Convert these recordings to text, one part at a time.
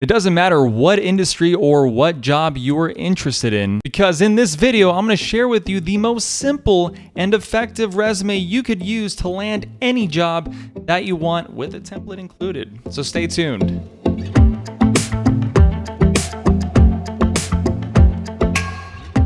It doesn't matter what industry or what job you are interested in, because in this video, I'm going to share with you the most simple and effective resume you could use to land any job that you want with a template included. So stay tuned.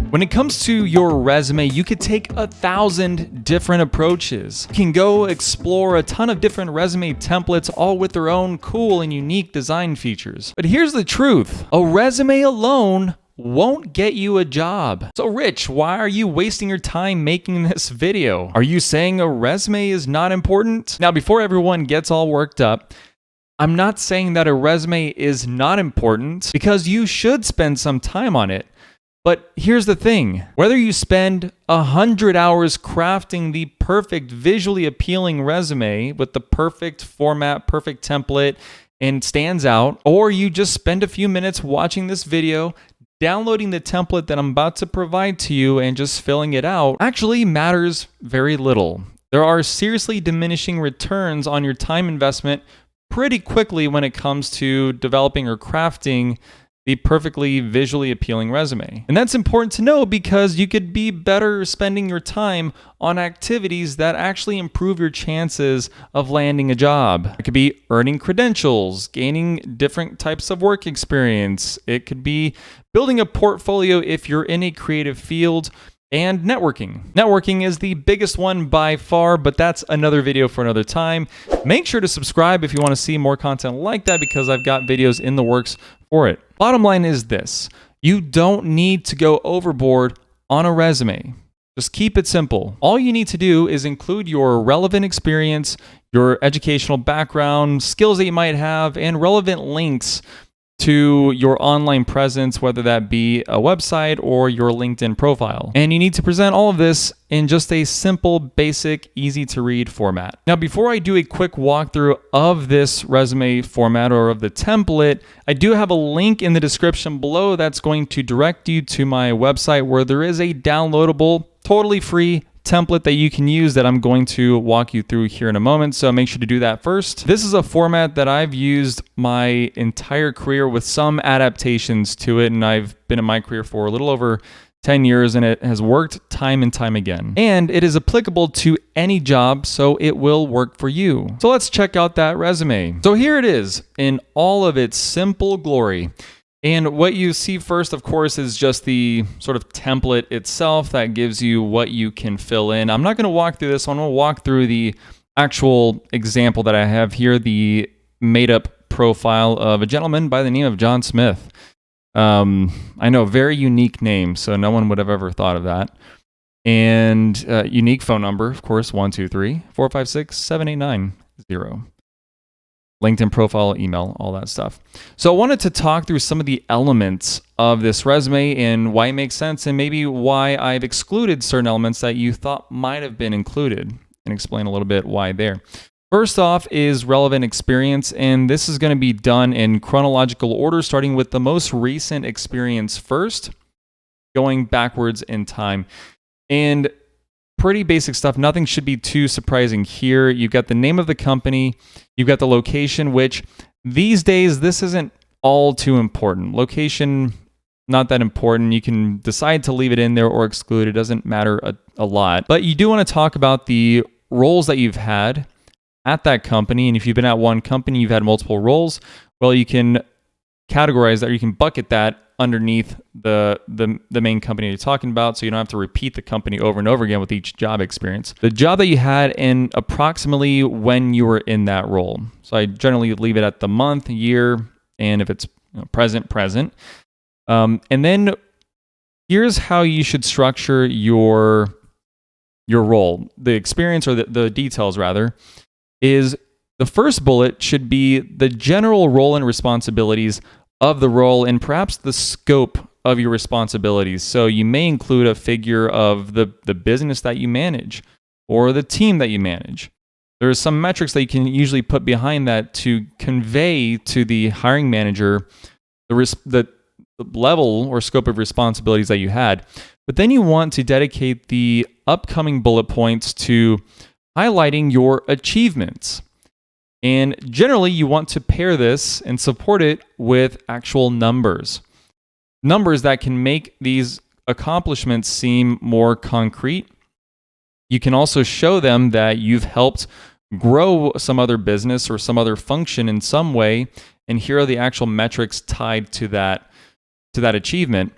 When it comes to your resume, you could take 1,000 different approaches. You can go explore a ton of different resume templates, all with their own cool and unique design features. But here's the truth. A resume alone won't get you a job. So Rich, why are you wasting your time making this video? Are you saying a resume is not important? Now, before everyone gets all worked up, I'm not saying that a resume is not important, because you should spend some time on it. But here's the thing, whether you spend 100 hours crafting the perfect visually appealing resume with the perfect format, perfect template, and stands out, or you just spend a few minutes watching this video, downloading the template that I'm about to provide to you and just filling it out, actually matters very little. There are seriously diminishing returns on your time investment pretty quickly when it comes to developing or crafting the perfectly visually appealing resume. And that's important to know, because you could be better spending your time on activities that actually improve your chances of landing a job. It could be earning credentials, gaining different types of work experience. It could be building a portfolio if you're in a creative field, and networking. Networking is the biggest one by far, but that's another video for another time. Make sure to subscribe if you want to see more content like that, because I've got videos in the works for it. Bottom line is this: you don't need to go overboard on a resume. Just keep it simple. All you need to do is include your relevant experience, your educational background, skills that you might have, and relevant links to your online presence, whether that be a website or your LinkedIn profile. And you need to present all of this in just a simple, basic, easy to read format. Now, before I do a quick walkthrough of this resume format or of the template, I do have a link in the description below that's going to direct you to my website, where there is a downloadable, totally free template that you can use that I'm going to walk you through here in a moment. So make sure to do that first. This is a format that I've used my entire career with some adaptations to it, and I've been in my career for a little over 10 years, and it has worked time and time again. And it is applicable to any job, so it will work for you. So let's check out that resume. So here it is in all of its simple glory. And what you see first, of course, is just the sort of template itself that gives you what you can fill in. I'm not going to walk through this one. I'm going to walk through the actual example that I have here, the made-up profile of a gentleman by the name of John Smith. I know, very unique name, so no one would have ever thought of that. And unique phone number, of course, 123-456-7890. LinkedIn profile, email, all that stuff. So I wanted to talk through some of the elements of this resume and why it makes sense, and maybe why I've excluded certain elements that you thought might have been included, and explain a little bit why there. First off is relevant experience, and this is going to be done in chronological order, starting with the most recent experience first, going backwards in time. And pretty basic stuff. Nothing should be too surprising here. You've got the name of the company. You've got the location, which these days, this isn't all too important. Location, not that important. You can decide to leave it in there or exclude it. It doesn't matter a lot. But you do want to talk about the roles that you've had at that company. And if you've been at one company, you've had multiple roles, well, you can categorize that, or you can bucket that underneath the main company you're talking about, so you don't have to repeat the company over and over again with each job experience. The job that you had and approximately when you were in that role. So I generally leave it at the month, year, and if it's present. And then here's how you should structure your role. The experience, or the details rather, is the first bullet should be the general role and responsibilities of the role, and perhaps the scope of your responsibilities. So you may include a figure of the business that you manage or the team that you manage. There are some metrics that you can usually put behind that to convey to the hiring manager the level or scope of responsibilities that you had. But then you want to dedicate the upcoming bullet points to highlighting your achievements. And generally, you want to pair this and support it with actual numbers. Numbers that can make these accomplishments seem more concrete. You can also show them that you've helped grow some other business or some other function in some way, and here are the actual metrics tied to that achievement.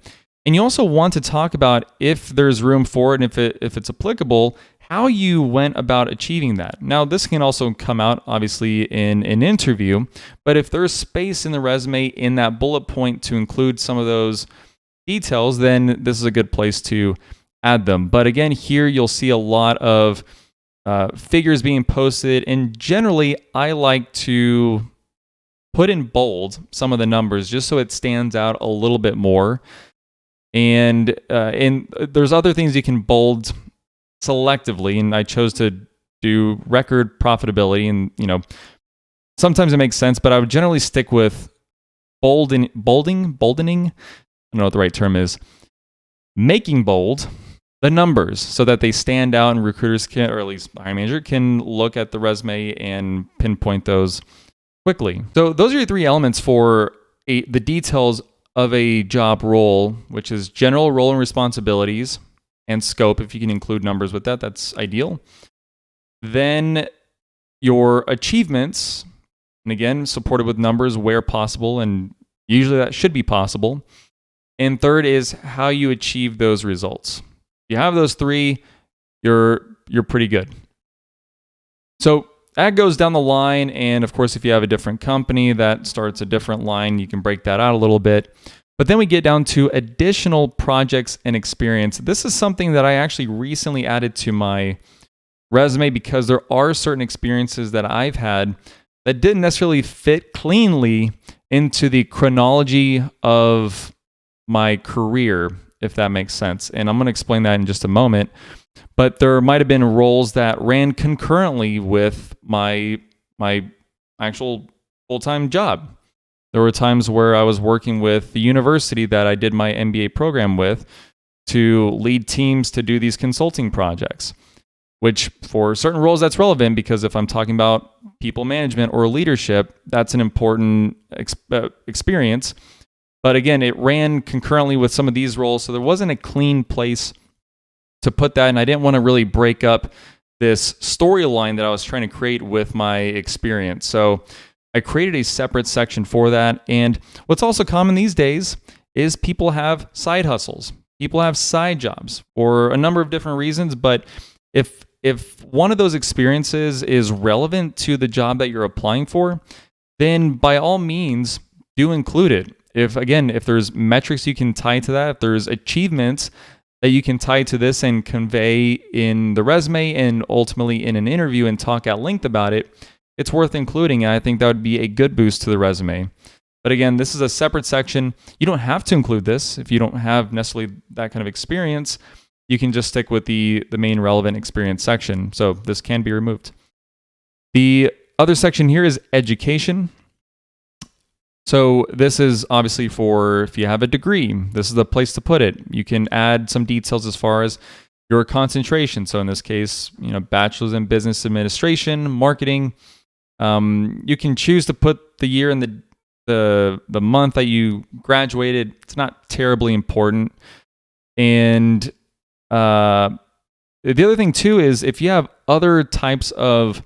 And you also want to talk about, if there's room for it and if it's applicable, how you went about achieving that. Now, this can also come out obviously in an interview, but if there's space in the resume in that bullet point to include some of those details, then this is a good place to add them. But again, here you'll see a lot of figures being posted, and generally I like to put in bold some of the numbers just so it stands out a little bit more. And there's other things you can bold selectively, and I chose to do record profitability, and sometimes it makes sense, but I would generally stick with boldening. I don't know what the right term is. Making bold the numbers so that they stand out, and recruiters can, or at least hiring manager can, look at the resume and pinpoint those quickly. So those are your three elements for the details of a job role, which is general role and responsibilities and scope. If you can include numbers with that, that's ideal. Then your achievements, and again, supported with numbers where possible, and usually that should be possible. And third is how you achieve those results. If you have those three, you're pretty good. So that goes down the line, and of course, if you have a different company, that starts a different line. You can break that out a little bit. But then we get down to additional projects and experience. This is something that I actually recently added to my resume because there are certain experiences that I've had that didn't necessarily fit cleanly into the chronology of my career, if that makes sense. And I'm going to explain that in just a moment. But there might have been roles that ran concurrently with my actual full-time job. There were times where I was working with the university that I did my MBA program with to lead teams to do these consulting projects, which for certain roles that's relevant, because if I'm talking about people management or leadership, that's an important experience. But again, it ran concurrently with some of these roles, so there wasn't a clean place to put that, and I didn't want to really break up this storyline that I was trying to create with my experience. So I created a separate section for that. And what's also common these days is people have side hustles. People have side jobs for a number of different reasons, but if one of those experiences is relevant to the job that you're applying for, then by all means do include it. If there's metrics you can tie to that, if there's achievements that you can tie to this and convey in the resume and ultimately in an interview and talk at length about it, it's worth including. And I think that would be a good boost to the resume. But again, this is a separate section. You don't have to include this if you don't have necessarily that kind of experience. You can just stick with the main relevant experience section. So this can be removed. The other section here is education. So this is obviously for if you have a degree, this is the place to put it. You can add some details as far as your concentration. So in this case, bachelor's in business administration, marketing. You can choose to put the year and the month that you graduated. It's not terribly important. And the other thing too is if you have other types of,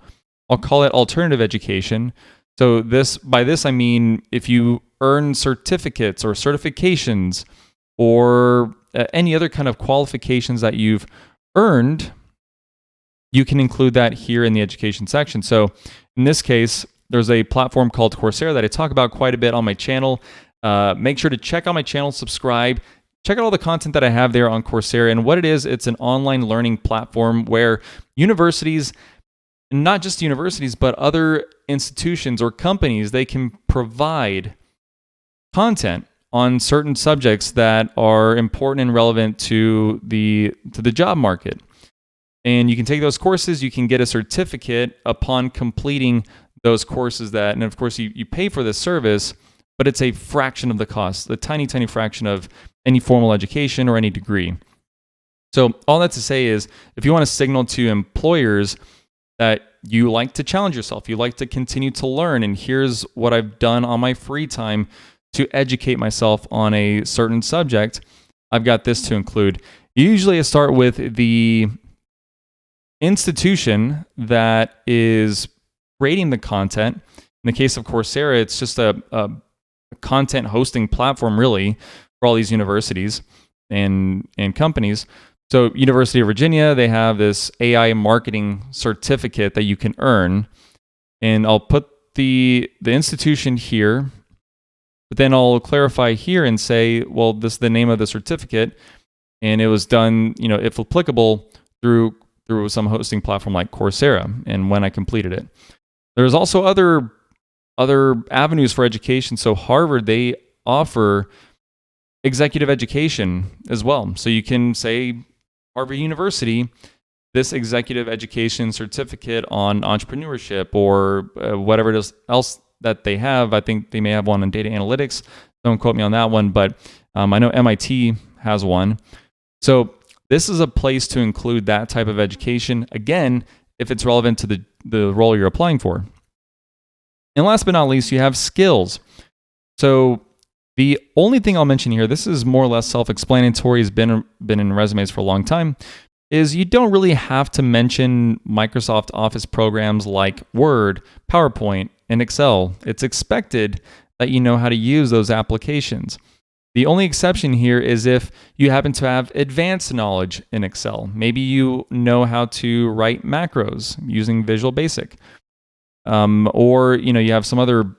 I'll call it alternative education. So by this I mean if you earn certificates or certifications or any other kind of qualifications that you've earned, you can include that here in the education section. So in this case, there's a platform called Coursera that I talk about quite a bit on my channel. Make sure to check out my channel, subscribe, check out all the content that I have there on Coursera. And what it is, it's an online learning platform where universities, not just universities, but other institutions or companies, they can provide content on certain subjects that are important and relevant to the job market. And you can take those courses, you can get a certificate upon completing those courses and of course you pay for this service, but it's a fraction of the cost, the tiny, tiny fraction of any formal education or any degree. So all that to say is, if you want to signal to employers that you like to challenge yourself, you like to continue to learn, and here's what I've done on my free time to educate myself on a certain subject, I've got this to include. Usually I start with the institution that is creating the content. In the case of Coursera, it's just a content hosting platform really for all these universities and companies. So University of Virginia, they have this AI marketing certificate that you can earn. And I'll put the institution here, but then I'll clarify here and say, well, this is the name of the certificate. And it was done, if applicable, through some hosting platform like Coursera, and when I completed it. There's also other avenues for education. So Harvard, they offer executive education as well. So you can say Harvard University, this executive education certificate on entrepreneurship or whatever it is else that they have. I think they may have one on data analytics. Don't quote me on that one, but I know MIT has one. So this is a place to include that type of education, again, if it's relevant to the role you're applying for. And last but not least, you have skills. So the only thing I'll mention here, this is more or less self-explanatory, has been in resumes for a long time, is you don't really have to mention Microsoft Office programs like Word, PowerPoint, and Excel. It's expected that you know how to use those applications. The only exception here is if you happen to have advanced knowledge in Excel. Maybe you know how to write macros using Visual Basic. Or you have some other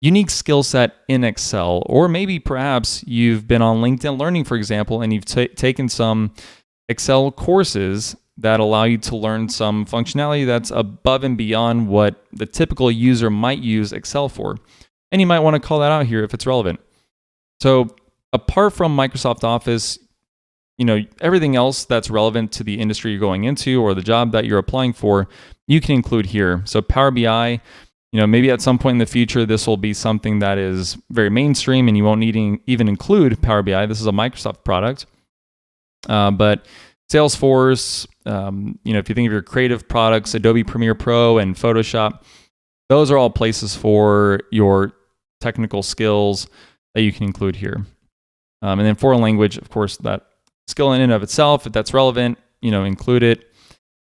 unique skill set in Excel. Or maybe perhaps you've been on LinkedIn Learning, for example, and you've taken some Excel courses that allow you to learn some functionality that's above and beyond what the typical user might use Excel for. And you might want to call that out here if it's relevant. So apart from Microsoft Office, everything else that's relevant to the industry you're going into or the job that you're applying for, you can include here. So Power BI, maybe at some point in the future, this will be something that is very mainstream and you won't need to even include Power BI. This is a Microsoft product. But Salesforce, if you think of your creative products, Adobe Premiere Pro and Photoshop, those are all places for your technical skills that you can include here. And then foreign language, of course, that skill in and of itself, if that's relevant, include it.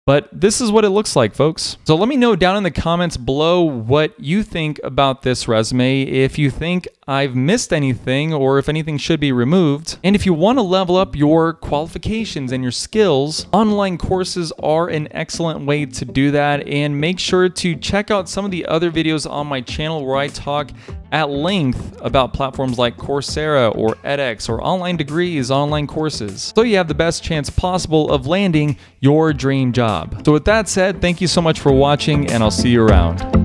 But this is what it looks like, folks. So let me know down in the comments below what you think about this resume, if you think I've missed anything or if anything should be removed. And if you want to level up your qualifications and your skills, online courses are an excellent way to do that. And make sure to check out some of the other videos on my channel where I talk at length about platforms like Coursera or edX or online degrees, online courses, so you have the best chance possible of landing your dream job. So with that said, thank you so much for watching, and I'll see you around.